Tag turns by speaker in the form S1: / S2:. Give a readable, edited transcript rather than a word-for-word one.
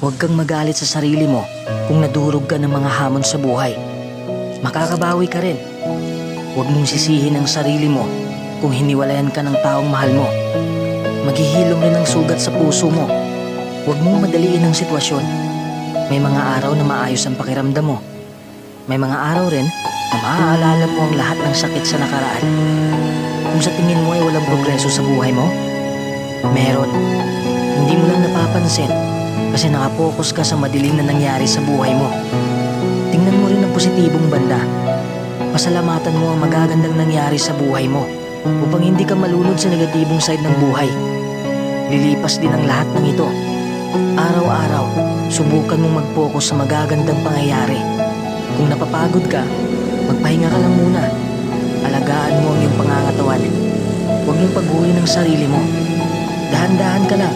S1: Huwag kang magalit sa sarili mo kung nadurog ka ng mga hamon sa buhay. Makakabawi ka rin. Huwag mong sisihin ang sarili mo kung hiniwalayan ka ng taong mahal mo. Maghihilom rin ang sugat sa puso mo. Huwag mong madaliin ang sitwasyon. May mga araw na maayos ang pakiramdam mo. May mga araw rin na maaalala mo ang lahat ng sakit sa nakaraan. Kung sa tingin mo ay walang progreso sa buhay mo, meron. Hindi mo lang napapansin kasi nakapokus ka sa madilim na nangyari sa buhay mo. Tingnan mo rin ang positibong banda. Pasalamatan mo ang magagandang nangyari sa buhay mo upang hindi ka malulod sa negatibong side ng buhay. Lilipas din ang lahat ng ito. Araw-araw, subukan mong mag-focus sa magagandang pangyayari. Kung napapagod ka, magpahinga ka lang muna. Alagaan mo ang iyong pangangatawan. Huwag mong paghuli ng sarili mo. Dahan-dahan ka lang.